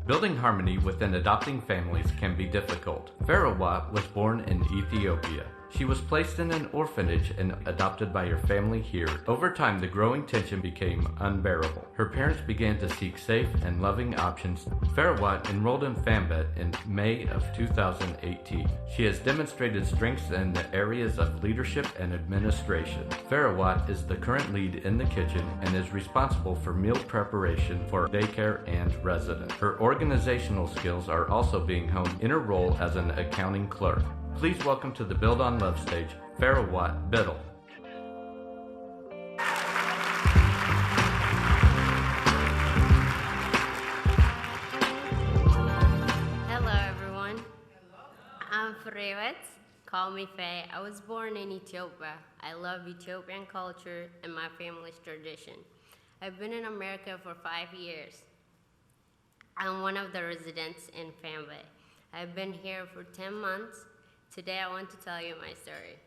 Building harmony within adopting families can be difficult. Farawat was born in Ethiopia. She was placed in an orphanage and adopted by her family here. Over time, the growing tension became unbearable. Her parents began to seek safe and loving options. Farawat enrolled in FAMBET in May of 2018. She has demonstrated strengths in the areas of leadership and administration. Farawat is the current lead in the kitchen and is responsible for meal preparation for daycare and residents. Her organizational skills are also being honed in her role as an accounting clerk. Please welcome to the Build on Love stage, Farawat Biddle. Hello everyone, I'm Farawat. Call me Faye. I was born in Ethiopia. I love Ethiopian culture and my family's tradition. I've been in America for 5 years. I'm one of the residents in FAMBET. I've been here for 10 months. Today I want to tell you my story.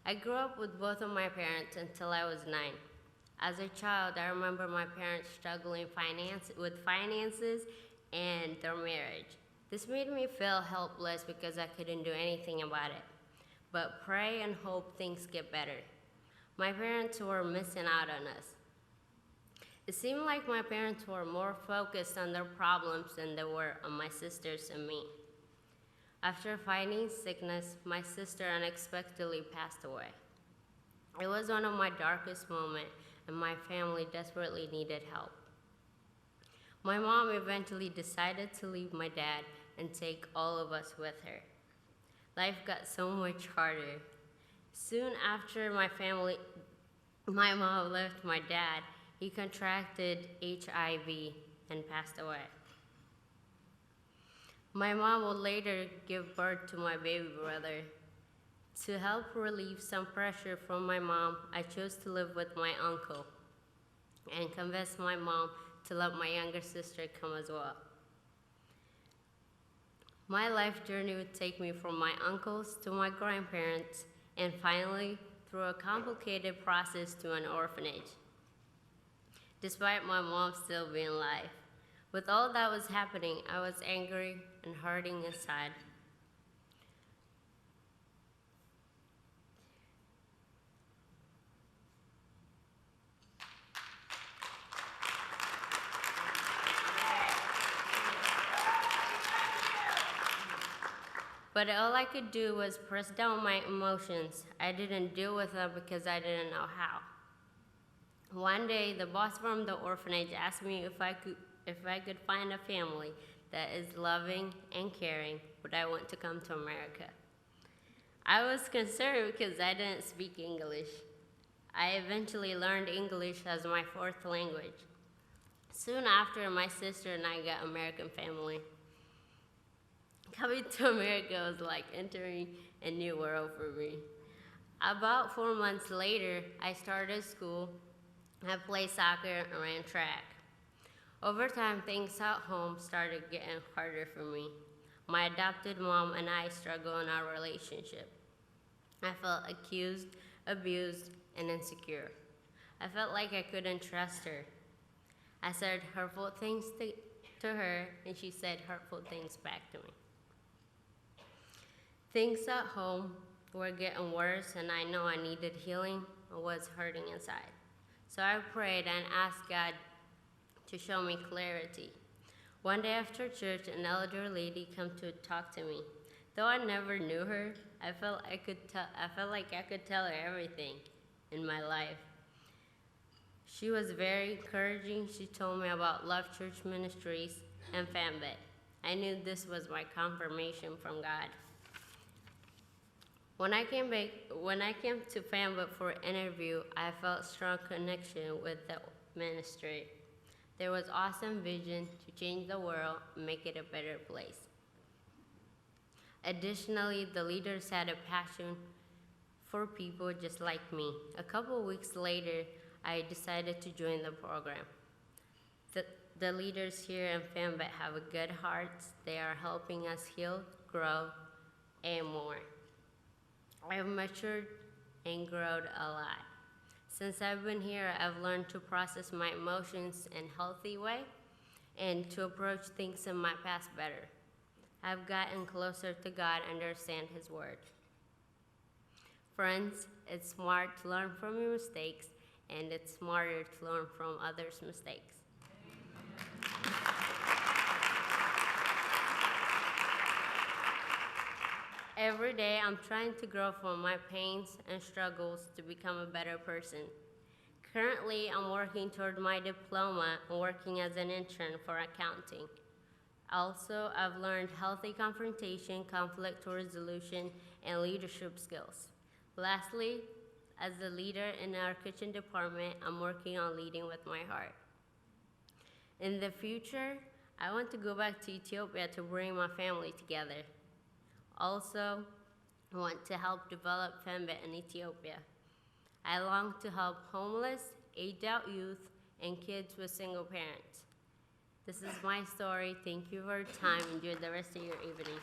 I grew up with both of my parents until I was 9. As a child, I remember my parents struggling with finances and their marriage. This made me feel helpless because I couldn't do anything about it. But pray and hope things get better. My parents were missing out on us. It seemed like my parents were more focused on their problems than they were on my sisters and me. After fighting sickness, my sister unexpectedly passed away. It was one of my darkest moments, and my family desperately needed help. My mom eventually decided to leave my dad and take all of us with her. Life got so much harder. Soon after my mom left my dad, he contracted HIV and passed away. My mom would later give birth to my baby brother. To help relieve some pressure from my mom, I chose to live with my uncle and convinced my mom to let my younger sister come as well. My life journey would take me from my uncles to my grandparents and finally through a complicated process to an orphanage, despite my mom still being alive. With all that was happening, I was angry and hurting inside. But all I could do was press down my emotions. I didn't deal with them because I didn't know how. One day, the boss from the orphanage asked me if I could find a family that is loving and caring, would I want to come to America? I was concerned because I didn't speak English. I eventually learned English as my fourth language. Soon after, my sister and I got American family. Coming to America was like entering a new world for me. About 4 months later, I started school. I played soccer and ran track. Over time, things at home started getting harder for me. My adopted mom and I struggled in our relationship. I felt accused, abused, and insecure. I felt like I couldn't trust her. I said hurtful things to her, and she said hurtful things back to me. Things at home were getting worse, and I know I needed healing and was hurting inside. So I prayed and asked God to show me clarity. One day after church, an elder lady came to talk to me. Though I never knew her, I felt like I could tell her everything in my life. She was very encouraging. She told me about Love Church Ministries and FAMBET. I knew this was my confirmation from God. When I came to FAMBET for an interview, I felt strong connection with the ministry. There was awesome vision to change the world and make it a better place. Additionally, the leaders had a passion for people just like me. A couple weeks later, I decided to join the program. The leaders here in FAMBET have a good heart. They are helping us heal, grow, and more. I have matured and grown a lot. Since I've been here, I've learned to process my emotions in a healthy way and to approach things in my past better. I've gotten closer to God and understand His Word. Friends, it's smart to learn from your mistakes, and it's smarter to learn from others' mistakes. Every day, I'm trying to grow from my pains and struggles to become a better person. Currently, I'm working toward my diploma and working as an intern for accounting. Also, I've learned healthy confrontation, conflict resolution, and leadership skills. Lastly, as a leader in our kitchen department, I'm working on leading with my heart. In the future, I want to go back to Ethiopia to bring my family together. Also, I want to help develop Fembet in Ethiopia. I long to help homeless, aged-out youth, and kids with single parents. This is my story. Thank you for your time. Enjoy the rest of your evening.